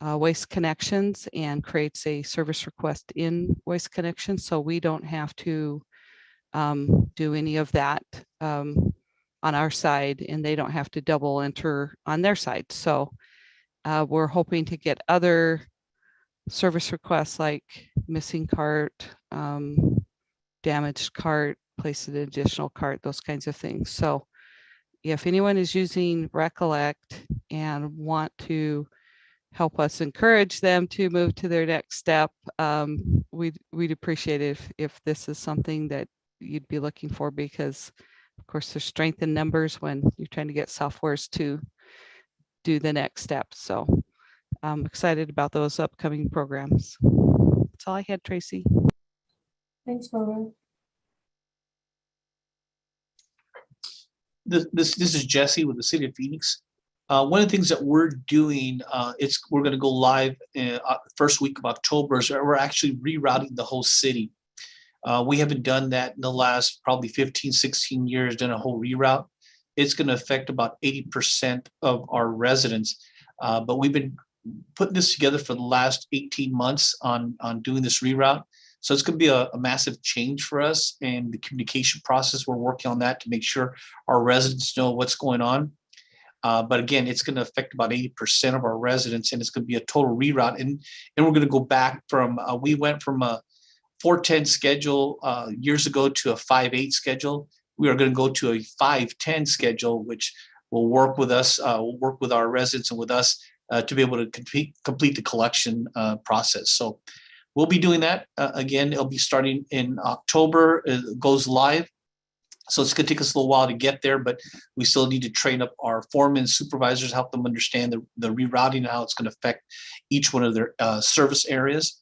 Waste Connections and creates a service request in Waste Connections. So we don't have to do any of that on our side, and they don't have to double enter on their side. So we're hoping to get other service requests like missing cart, damaged cart, place an additional cart, those kinds of things. So if anyone is using Recollect and want to help us encourage them to move to their next step, we'd appreciate it if this is something that you'd be looking for, because of course there's strength in numbers when you're trying to get softwares to do the next step. So I'm excited about those upcoming programs. That's all I had, Tracy. Thanks, Barbara. This is Jesse with the City of Phoenix. One of the things that we're doing, we're going to go live first week of October. Is we're actually rerouting the whole city. We haven't done that in the last probably 15, 16 years, done a whole reroute. It's going to affect about 80% of our residents. But we've been putting this together for the last 18 months on doing this reroute. So it's going to be a massive change for us, and the communication process, we're working on that to make sure our residents know what's going on. But again, it's going to affect about 80% of our residents, and it's going to be a total reroute. And we're going to go back from, we went from a 410 schedule years ago to a 5/8 schedule. We are going to go to a 5/10 schedule, which will work with us, will work with our residents and with us to be able to complete the collection process. So we'll be doing that. Again, it'll be starting in October. It goes live. So it's going to take us a little while to get there, but we still need to train up our foremen, supervisors, help them understand the rerouting and how it's going to affect each one of their service areas.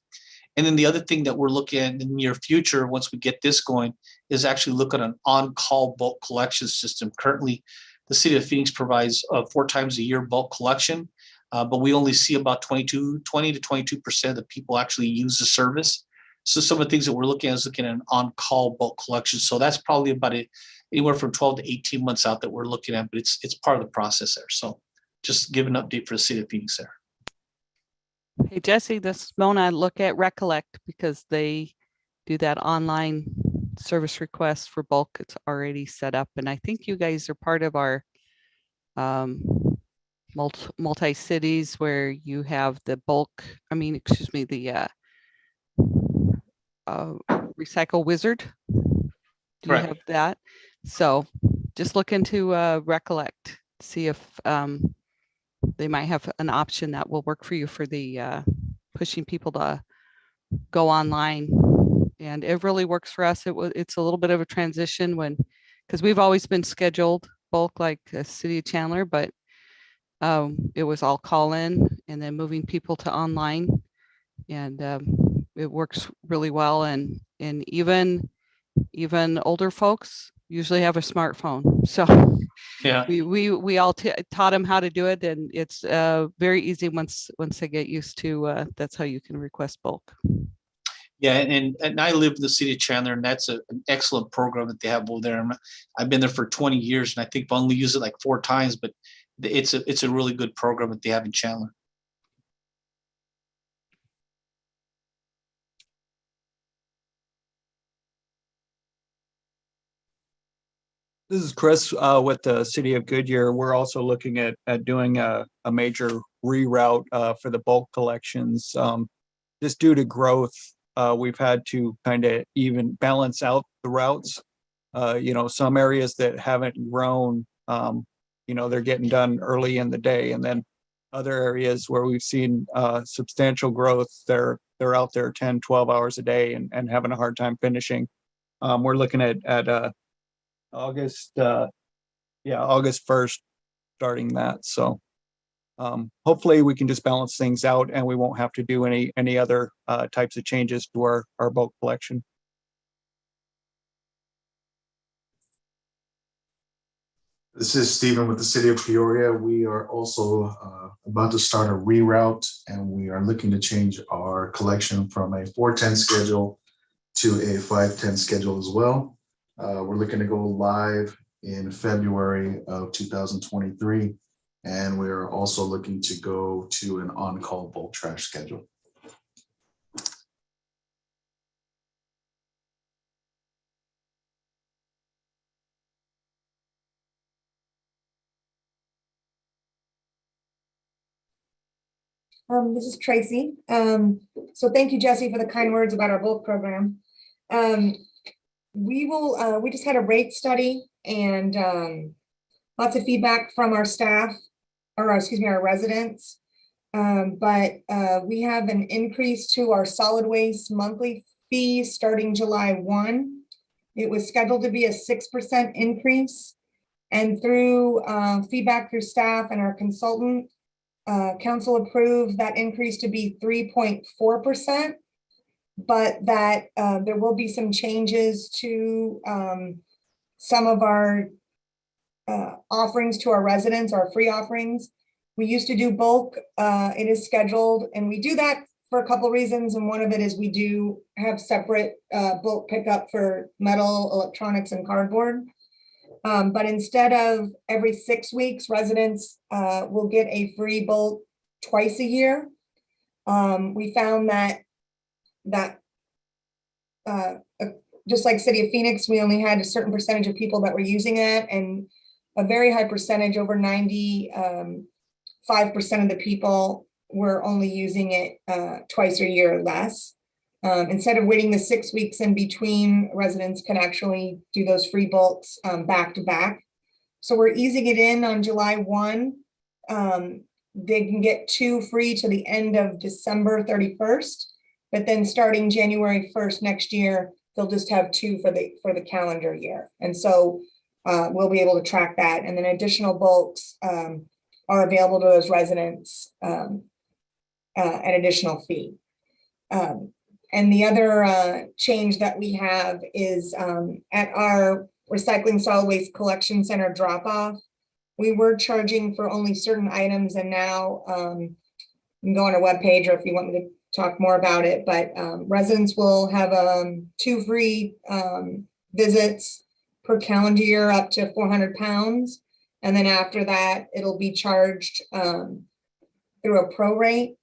And then the other thing that we're looking at in the near future, once we get this going, is actually look at an on-call bulk collection system. Currently, the City of Phoenix provides 4 times a year bulk collection, but we only see about 20 to 22% of the people actually use the service. So some of the things that we're looking at is looking at an on-call bulk collection. So that's probably about anywhere from 12 to 18 months out that we're looking at, but it's part of the process there. So just give an update for the City of Phoenix there. Hey, Jesse, this Mona, look at Recollect, because they do that online service request for bulk. It's already set up. And I think you guys are part of our multi-cities where you have the bulk, the Recycle Wizard. Do you have that? So just look into Recollect, see if they might have an option that will work for you for the pushing people to go online. And it really works for us. It's a little bit of a transition because we've always been scheduled bulk like a City of Chandler, but it was all call in and then moving people to online, and it works really well. And even older folks usually have a smartphone, so yeah, we all taught them how to do it, and it's very easy once they get used to. That's how you can request bulk. Yeah, and I live in the City of Chandler, and that's an excellent program that they have over there. I've been there for 20 years, and I think I've only used it like 4 times, but it's a really good program that they have in Chandler. This is Chris with the City of Goodyear. We're also looking at doing a major reroute for the bulk collections. Just due to growth, we've had to kind of even balance out the routes. Some areas that haven't grown, they're getting done early in the day, and then other areas where we've seen substantial growth, they're out there 10, 12 hours a day and having a hard time finishing. We're looking at August 1st, starting that. So hopefully we can just balance things out and we won't have to do any other types of changes to our bulk collection. This is Stephen with the City of Peoria. We are also about to start a reroute, and we are looking to change our collection from a 410 schedule to a 510 schedule as well. We're looking to go live in February of 2023, and we are also looking to go to an on-call bulk trash schedule. This is Tracy. So thank you, Jesse, for the kind words about our bulk program. We just had a rate study and lots of feedback from our staff, or excuse me, our residents. But we have an increase to our solid waste monthly fee starting July 1. It was scheduled to be a 6% increase. And through feedback through staff and our consultant, council approved that increase to be 3.4%, but that there will be some changes to some of our offerings to our residents, our free offerings. We used to do bulk, it is scheduled, and we do that for a couple of reasons. And one of it is we do have separate bulk pickup for metal, electronics, and cardboard. But instead of every 6 weeks, residents will get a free bulk twice a year. We found that just like City of Phoenix, we only had a certain percentage of people that were using it, and a very high percentage, over 95% of the people were only using it twice a year or less. Instead of waiting the 6 weeks in between, residents can actually do those free bulks back to back. So we're easing it in on July 1. They can get 2 free to the end of December 31st, but then starting January 1st next year, they'll just have 2 for the calendar year. And so we'll be able to track that. And then additional bulks are available to those residents at additional fee. And the other change that we have is at our recycling solid waste collection center drop-off, we were charging for only certain items, and now you can go on our webpage, or if you want me to talk more about it, but residents will have 2 free visits per calendar year up to 400 pounds. And then after that, it'll be charged through a prorate.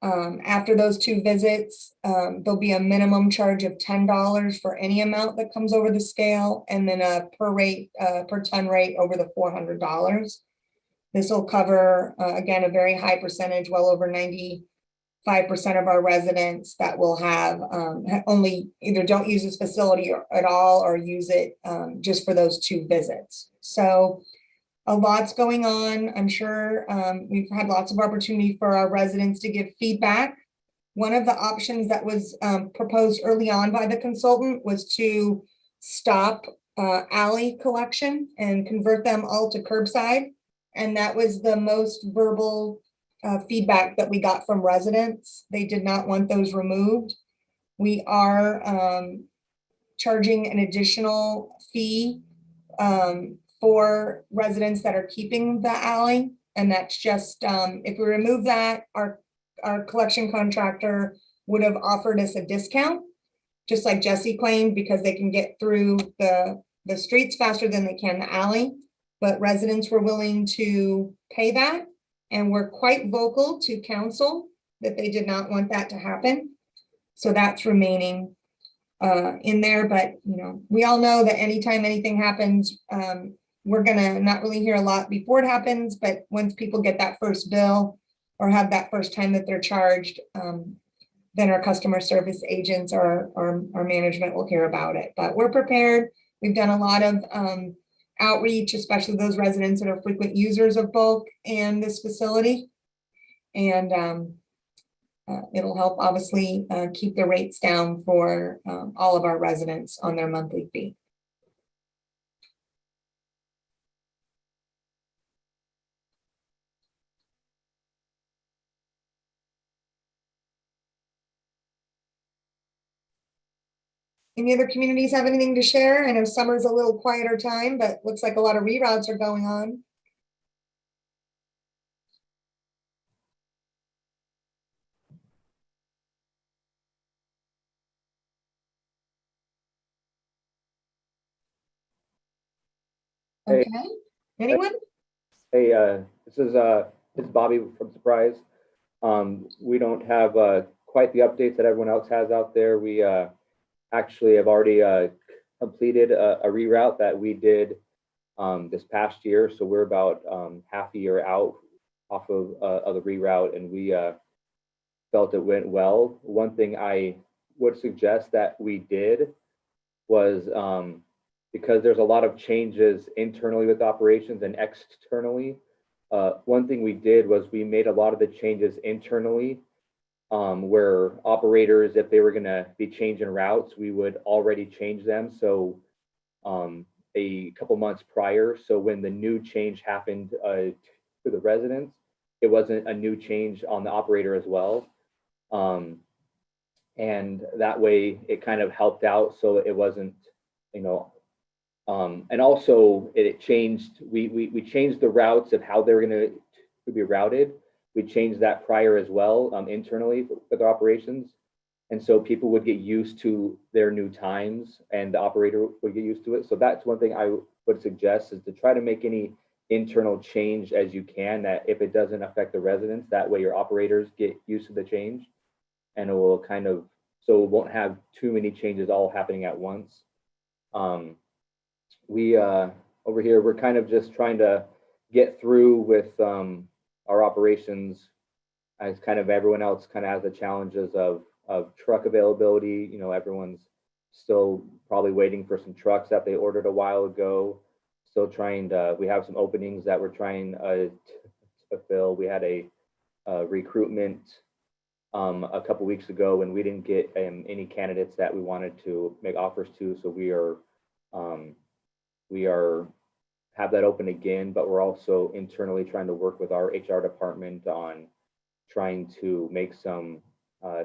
After those 2 visits, there'll be a minimum charge of $10 for any amount that comes over the scale, and then a per ton rate over the $400. This will cover, again, a very high percentage, well over 95% of our residents that will have only either don't use this facility at all, or use it just for those 2 visits. So a lot's going on. I'm sure we've had lots of opportunity for our residents to give feedback. One of the options that was proposed early on by the consultant was to stop alley collection and convert them all to curbside. And that was the most verbal feedback that we got from residents. They did not want those removed. We are charging an additional fee for residents that are keeping the alley. And that's just, if we remove that, our collection contractor would have offered us a discount, just like Jesse claimed, because they can get through the streets faster than they can the alley. But residents were willing to pay that, and were quite vocal to council that they did not want that to happen. So that's remaining. in there, but we all know that anytime anything happens, we're gonna not really hear a lot before it happens, but once people get that first bill or have that first time that they're charged, then our customer service agents or our management will hear about it. But we're prepared. We've done a lot of outreach, especially those residents that are frequent users of bulk and this facility. And it'll help obviously keep the rates down for all of our residents on their monthly fee. Any other communities have anything to share? I know summer's a little quieter time, but looks like a lot of reroutes are going on. Okay, anyone? Hey, this is Bobby from Surprise. We don't have quite the updates that everyone else has out there. We actually have already completed a reroute that we did this past year. So we're about half a year out off of the reroute, and we felt it went well. One thing I would suggest that we did was because there's a lot of changes internally with operations and externally. One thing we did was we made a lot of the changes internally where operators, if they were going to be changing routes, we would already change them. So a couple months prior. So when the new change happened to the residents, it wasn't a new change on the operator as well. And that way it kind of helped out. So it wasn't, and also it changed, we changed the routes of how they were going to be routed. We changed that prior as well internally with our operations. And so people would get used to their new times and the operator would get used to it. So that's one thing I would suggest, is to try to make any internal change as you can, that if it doesn't affect the residents, that way your operators get used to the change, and it will kind of, so it won't have too many changes all happening at once. We over here, we're kind of just trying to get through with our operations, as kind of everyone else kind of has the challenges of truck availability. Everyone's still probably waiting for some trucks that they ordered a while ago. Still trying to, we have some openings that we're trying to fill. We had a recruitment a couple weeks ago, and we didn't get any candidates that we wanted to make offers to. So we are have that open again, but we're also internally trying to work with our HR department on trying to make some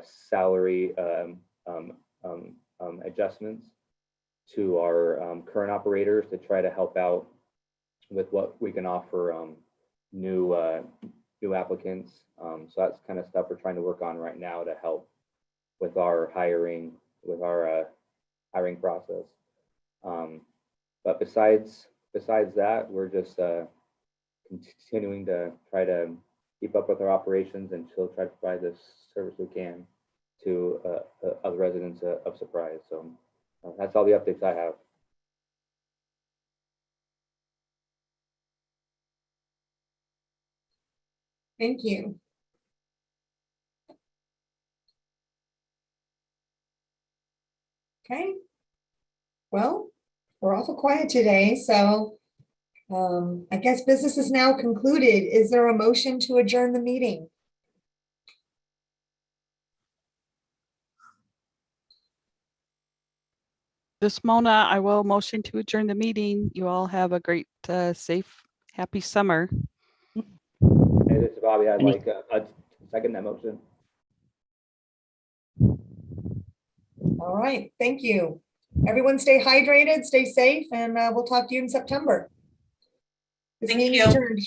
salary adjustments to our current operators to try to help out with what we can offer new applicants. So that's kind of stuff we're trying to work on right now to help with our hiring process. But besides that, we're just continuing to try to keep up with our operations and still try to provide the service we can to other residents of Surprise. So that's all the updates I have. Thank you. Okay. Well, we're awful quiet today, so I guess business is now concluded. Is there a motion to adjourn the meeting? This Mona, I will motion to adjourn the meeting. You all have a great, safe, happy summer. Hey, this is Bobby. I'd like a second that motion. All right, thank you. Everyone stay hydrated, stay safe, and we'll talk to you in September. This Thank meeting you. is adjourned.